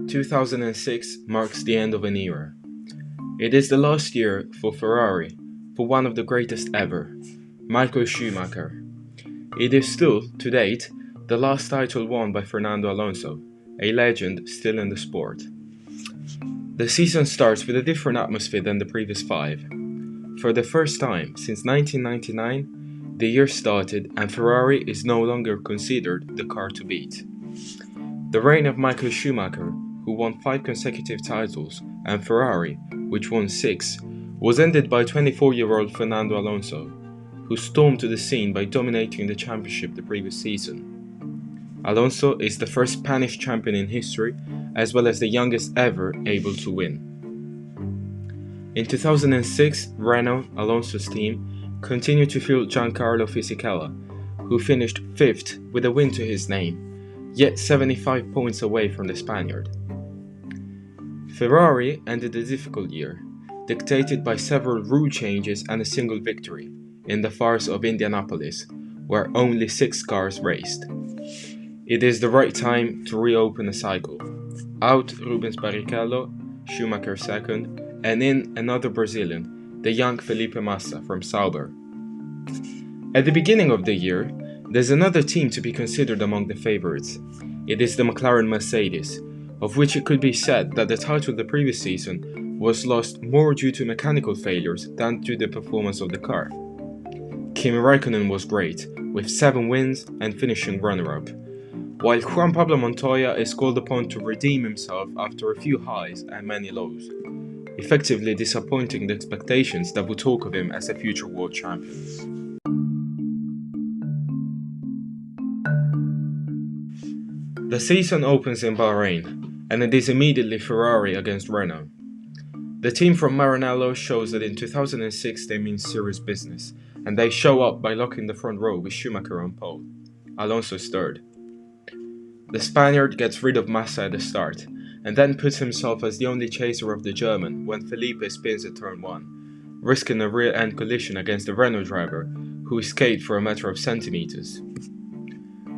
2006 marks the end of an era. It is the last year for Ferrari, for one of the greatest ever, Michael Schumacher. It is still, to date, the last title won by Fernando Alonso, a legend still in the sport. The season starts with a different atmosphere than the previous five. For the first time since 1999, the year started and Ferrari is no longer considered the car to beat. The reign of Michael Schumacher, who won 5 consecutive titles, and Ferrari, which won 6, was ended by 24-year-old Fernando Alonso, who stormed to the scene by dominating the championship the previous season. Alonso is the first Spanish champion in history, as well as the youngest ever able to win. In 2006, Renault, Alonso's team, continued to field Giancarlo Fisichella, who finished 5th with a win to his name, yet 75 points away from the Spaniard. Ferrari ended a difficult year, dictated by several rule changes and a single victory, in the farce of Indianapolis, where only 6 cars raced. It is the right time to reopen a cycle. Out Rubens Barrichello, Schumacher second, and in another Brazilian, the young Felipe Massa from Sauber. At the beginning of the year, there's another team to be considered among the favorites. It is the McLaren Mercedes, of which it could be said that the title the previous season was lost more due to mechanical failures than to the performance of the car. Kimi Räikkönen was great, with 7 wins and finishing runner-up, while Juan Pablo Montoya is called upon to redeem himself after a few highs and many lows, effectively disappointing the expectations that would talk of him as a future world champion. The season opens in Bahrain, and it is immediately Ferrari against Renault. The team from Maranello shows that in 2006 they mean serious business, and they show up by locking the front row with Schumacher on pole. Alonso's third. The Spaniard gets rid of Massa at the start, and then puts himself as the only chaser of the German when Felipe spins at turn 1, risking a rear-end collision against the Renault driver, who escaped for a matter of centimeters.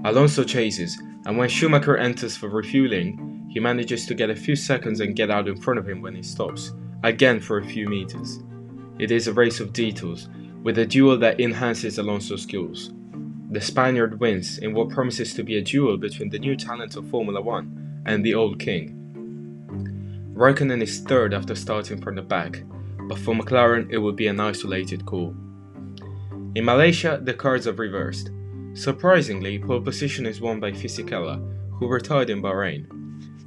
Alonso chases, and when Schumacher enters for refueling, he manages to get a few seconds and get out in front of him when he stops, again for a few meters. It is a race of details, with a duel that enhances Alonso's skills. The Spaniard wins in what promises to be a duel between the new talent of Formula 1 and the old king. Räikkönen is third after starting from the back, but for McLaren it will be an isolated call. In Malaysia, the cards are reversed. Surprisingly, pole position is won by Fisichella, who retired in Bahrain.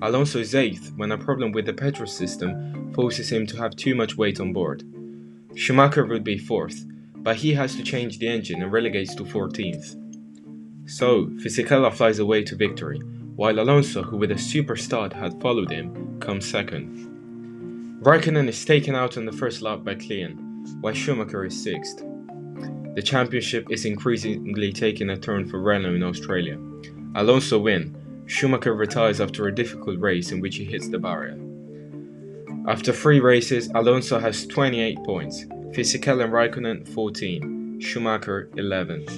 Alonso is 8th when a problem with the petrol system forces him to have too much weight on board. Schumacher would be 4th, but he has to change the engine and relegates to 14th. So, Fisichella flies away to victory, while Alonso, who with a super start had followed him, comes 2nd. Räikkönen is taken out on the first lap by Klien, while Schumacher is 6th. The championship is increasingly taking a turn for Renault in Australia. Alonso wins. Schumacher retires after a difficult race in which he hits the barrier. After 3 races, Alonso has 28 points, Fisichella and Räikkönen 14, Schumacher 11th.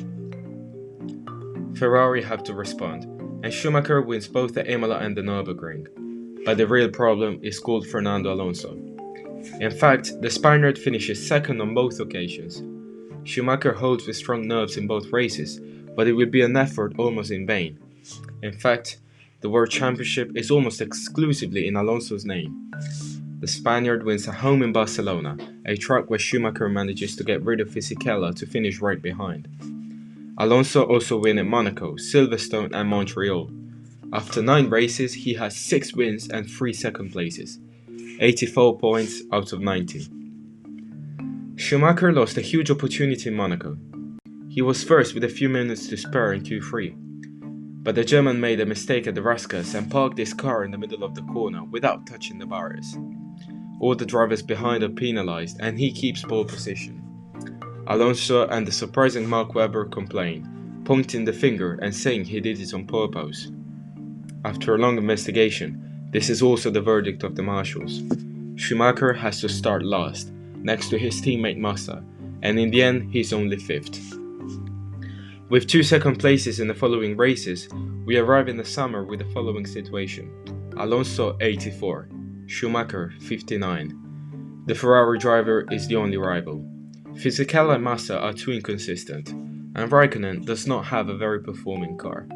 Ferrari have to respond, and Schumacher wins both the Imola and the Nürburgring, but the real problem is called Fernando Alonso. In fact, the Spaniard finishes 2nd on both occasions. Schumacher holds with strong nerves in both races, but it will be an effort almost in vain. In fact, the World Championship is almost exclusively in Alonso's name. The Spaniard wins at home in Barcelona, a track where Schumacher manages to get rid of Fisichella to finish right behind. Alonso also wins at Monaco, Silverstone and Montreal. After 9 races, he has 6 wins and 3 second places, 84 points out of 90. Schumacher lost a huge opportunity in Monaco. He was first with a few minutes to spare in Q3. But the German made a mistake at the Raskas and parked his car in the middle of the corner without touching the barriers. All the drivers behind are penalized and he keeps pole position. Alonso and the surprising Mark Webber complain, pointing the finger and saying he did it on purpose. After a long investigation, this is also the verdict of the marshals. Schumacher has to start last, next to his teammate Massa, and in the end he's only 5th. With 2 second places in the following races, we arrive in the summer with the following situation. Alonso 84, Schumacher 59. The Ferrari driver is the only rival. Fisichella and Massa are too inconsistent, and Raikkonen does not have a very performing car.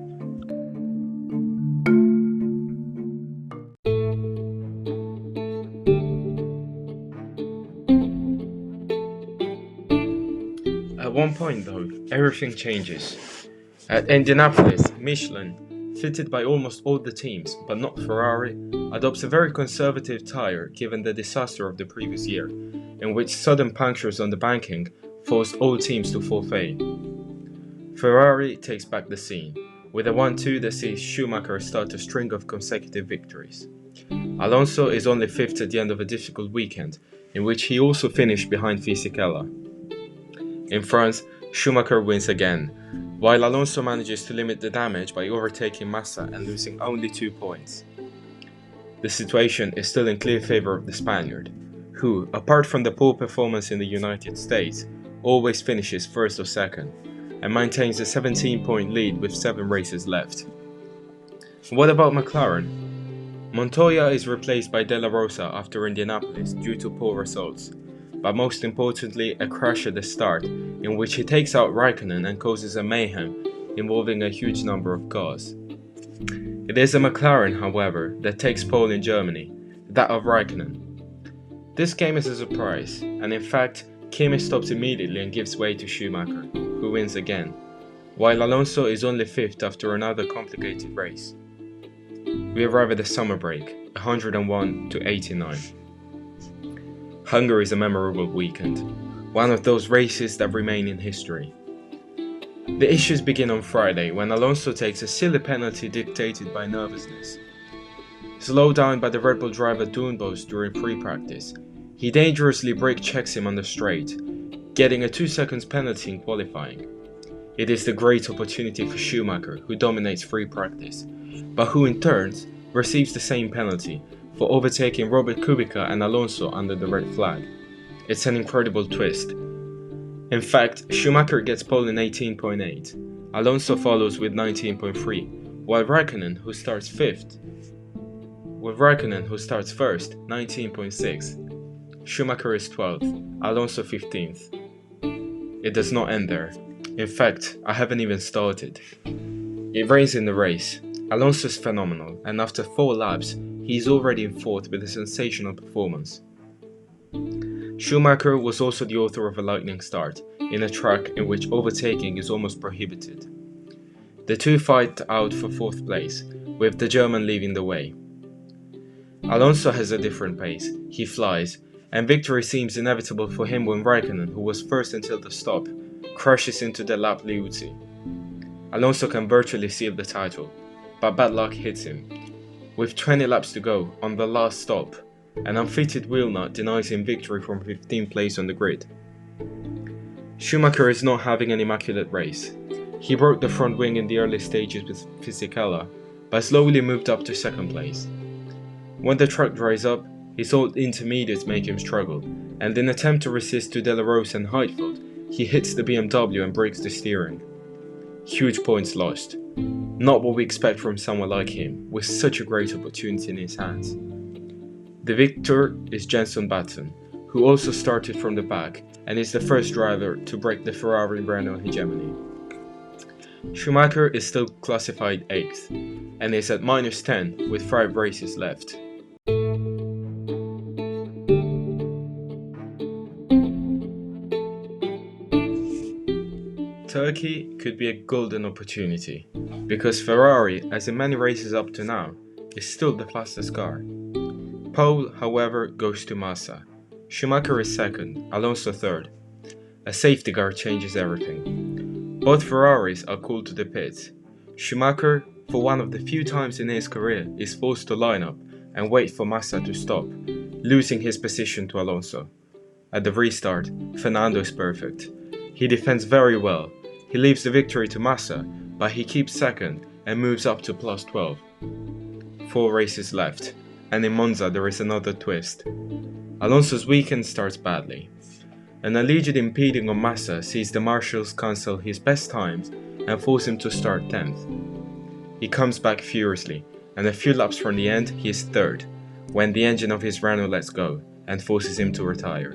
At one point though, everything changes. At Indianapolis, Michelin, fitted by almost all the teams, but not Ferrari, adopts a very conservative tyre given the disaster of the previous year, in which sudden punctures on the banking forced all teams to forfeit. Ferrari takes back the scene, with a 1-2 that sees Schumacher start a string of consecutive victories. Alonso is only fifth at the end of a difficult weekend, in which he also finished behind Fisichella. In France, Schumacher wins again, while Alonso manages to limit the damage by overtaking Massa and losing only 2 points. The situation is still in clear favour of the Spaniard, who, apart from the poor performance in the United States, always finishes first or second, and maintains a 17-point lead with 7 races left. What about McLaren? Montoya is replaced by De La Rosa after Indianapolis due to poor results, but most importantly a crash at the start, in which he takes out Raikkonen and causes a mayhem involving a huge number of cars. It is a McLaren, however, that takes pole in Germany, that of Raikkonen. This came as a surprise, and in fact, Kimi stops immediately and gives way to Schumacher, who wins again, while Alonso is only fifth after another complicated race. We arrive at the summer break, 101 to 89. Hungary is a memorable weekend, one of those races that remain in history. The issues begin on Friday when Alonso takes a silly penalty dictated by nervousness. Slowed down by the Red Bull driver Duenbos during free practice, he dangerously brake checks him on the straight, getting a 2 seconds penalty in qualifying. It is the great opportunity for Schumacher, who dominates free practice, but who in turn receives the same penalty for overtaking Robert Kubica and Alonso under the red flag. It's an incredible twist. In fact, Schumacher gets pole in 18.8, Alonso follows with 19.3, while Raikkonen, who starts first, 19.6. Schumacher is 12th, Alonso 15th. It does not end there. In fact, I haven't even started. It rains in the race. Alonso is phenomenal, and after 4 laps, he is already in 4th with a sensational performance. Schumacher was also the author of a lightning start, in a track in which overtaking is almost prohibited. The two fight out for 4th place, with the German leading the way. Alonso has a different pace, he flies, and victory seems inevitable for him when Raikkonen, who was first until the stop, crashes into the lap Liuzzi. Alonso can virtually seal the title, but bad luck hits him. With 20 laps to go, on the last stop, an unfitted wheel nut denies him victory from 15th place on the grid. Schumacher is not having an immaculate race. He broke the front wing in the early stages with Fisichella, but slowly moved up to 2nd place. When the track dries up, his old intermediates make him struggle, and in an attempt to resist to De La Rosa and Heidfeld, he hits the BMW and breaks the steering. Huge points lost. Not what we expect from someone like him, with such a great opportunity in his hands. The victor is Jenson Button, who also started from the back and is the first driver to break the Ferrari-Renault hegemony. Schumacher is still classified 8th, and is at -10 with 5 races left. Turkey could be a golden opportunity, because Ferrari, as in many races up to now, is still the fastest car. Pole, however, goes to Massa. Schumacher is 2nd, Alonso 3rd. A safety car changes everything. Both Ferraris are called to the pits. Schumacher, for one of the few times in his career, is forced to line up and wait for Massa to stop, losing his position to Alonso. At the restart, Fernando is perfect. He defends very well. He leaves the victory to Massa, but he keeps 2nd and moves up to +12. 4 races left, and in Monza there is another twist. Alonso's weekend starts badly. An alleged impeding on Massa sees the marshals cancel his best times and force him to start 10th. He comes back furiously and a few laps from the end he is third, when the engine of his Renault lets go and forces him to retire.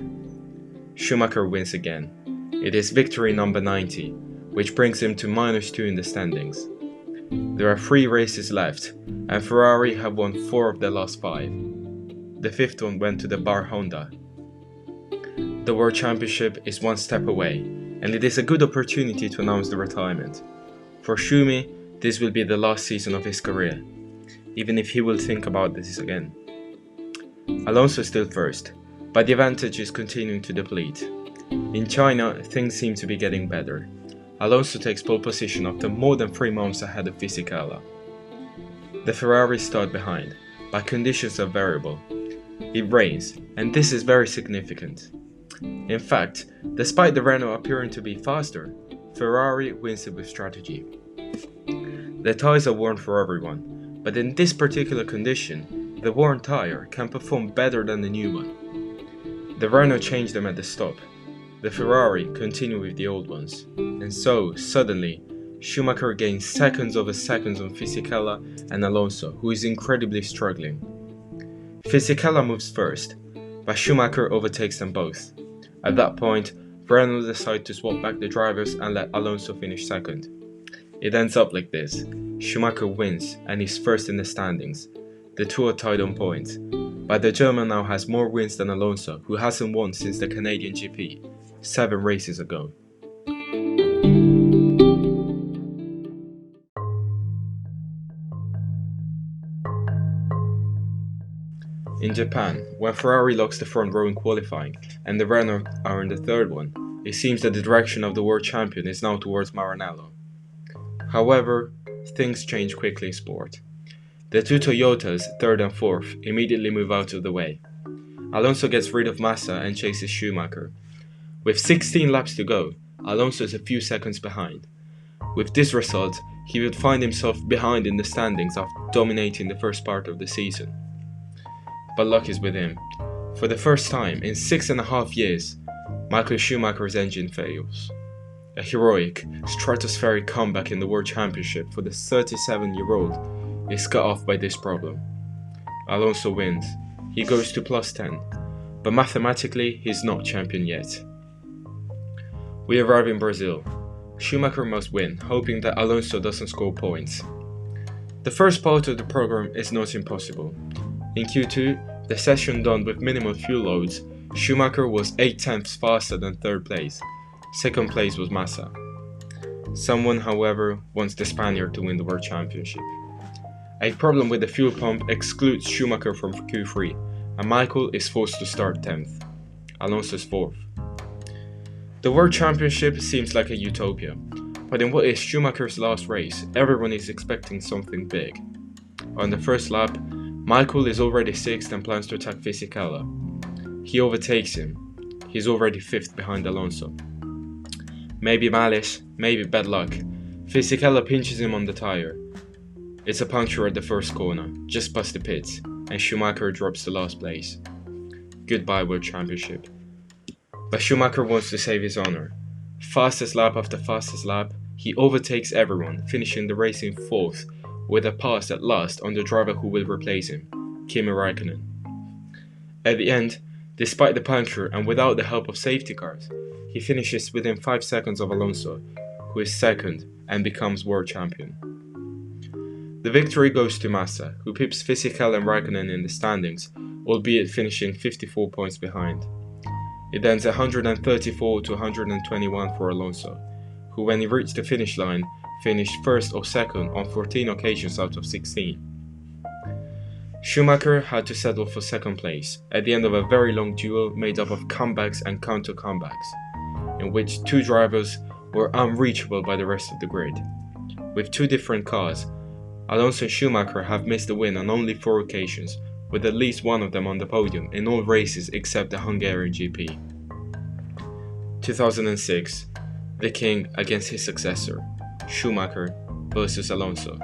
Schumacher wins again. It is victory number 90, which brings him to -2 in the standings. There are 3 races left, and Ferrari have won 4 of their last 5. The 5th one went to the Bar Honda. The World Championship is one step away, and it is a good opportunity to announce the retirement. For Schumi, this will be the last season of his career, even if he will think about this again. Alonso is still first, but the advantage is continuing to deplete. In China, things seem to be getting better. Alonso takes pole position after more than 3 months ahead of Fisichella. The Ferraris start behind, but conditions are variable. It rains, and this is very significant. In fact, despite the Renault appearing to be faster, Ferrari wins it with strategy. The tyres are worn for everyone, but in this particular condition, the worn tyre can perform better than the new one. The Renault changed them at the stop. The Ferrari continued with the old ones, and so, suddenly, Schumacher gains seconds over seconds on Fisichella and Alonso, who is incredibly struggling. Fisichella moves first, but Schumacher overtakes them both. At that point, Renault decide to swap back the drivers and let Alonso finish second. It ends up like this. Schumacher wins and is first in the standings. The two are tied on points, but the German now has more wins than Alonso, who hasn't won since the Canadian GP, 7 races ago. In Japan, when Ferrari locks the front row in qualifying and the Renault are in the third one, it seems that the direction of the world champion is now towards Maranello. However, things change quickly in sport. The 2 Toyotas, third and fourth, immediately move out of the way. Alonso gets rid of Massa and chases Schumacher. With 16 laps to go, Alonso is a few seconds behind. With this result, he would find himself behind in the standings after dominating the first part of the season. But luck is with him. For the first time in 6.5 years, Michael Schumacher's engine fails. A heroic, stratospheric comeback in the World Championship for the 37-year-old is cut off by this problem. Alonso wins. He goes to +10, but mathematically he's not champion yet. We arrive in Brazil. Schumacher must win, hoping that Alonso doesn't score points. The first part of the program is not impossible. In Q2, the session done with minimal fuel loads, Schumacher was 8 tenths faster than third place. Second place was Massa. Someone, however, wants the Spaniard to win the World Championship. A problem with the fuel pump excludes Schumacher from Q3, and Michael is forced to start 10th. Alonso is 4th. The World Championship seems like a utopia, but in what is Schumacher's last race, everyone is expecting something big. On the first lap, Michael is already 6th and plans to attack Fisichella. He overtakes him. He's already 5th behind Alonso. Maybe malice, maybe bad luck. Fisichella pinches him on the tyre. It's a puncture at the first corner, just past the pits, and Schumacher drops to last place. Goodbye World Championship. But Schumacher wants to save his honor. Fastest lap after fastest lap, he overtakes everyone, finishing the race in 4th, with a pass at last on the driver who will replace him, Kimi Räikkönen. At the end, despite the puncture and without the help of safety cars, he finishes within 5 seconds of Alonso, who is 2nd and becomes world champion. The victory goes to Massa, who pips Fisichella and Räikkönen in the standings, albeit finishing 54 points behind. It ends 134 to 121 for Alonso, who when he reached the finish line, finished 1st or 2nd on 14 occasions out of 16. Schumacher had to settle for 2nd place at the end of a very long duel made up of comebacks and counter-comebacks, in which 2 drivers were unreachable by the rest of the grid. With 2 different cars, Alonso and Schumacher have missed the win on only 4 occasions, with at least one of them on the podium in all races except the Hungarian GP. 2006, the King against his successor, Schumacher versus Alonso.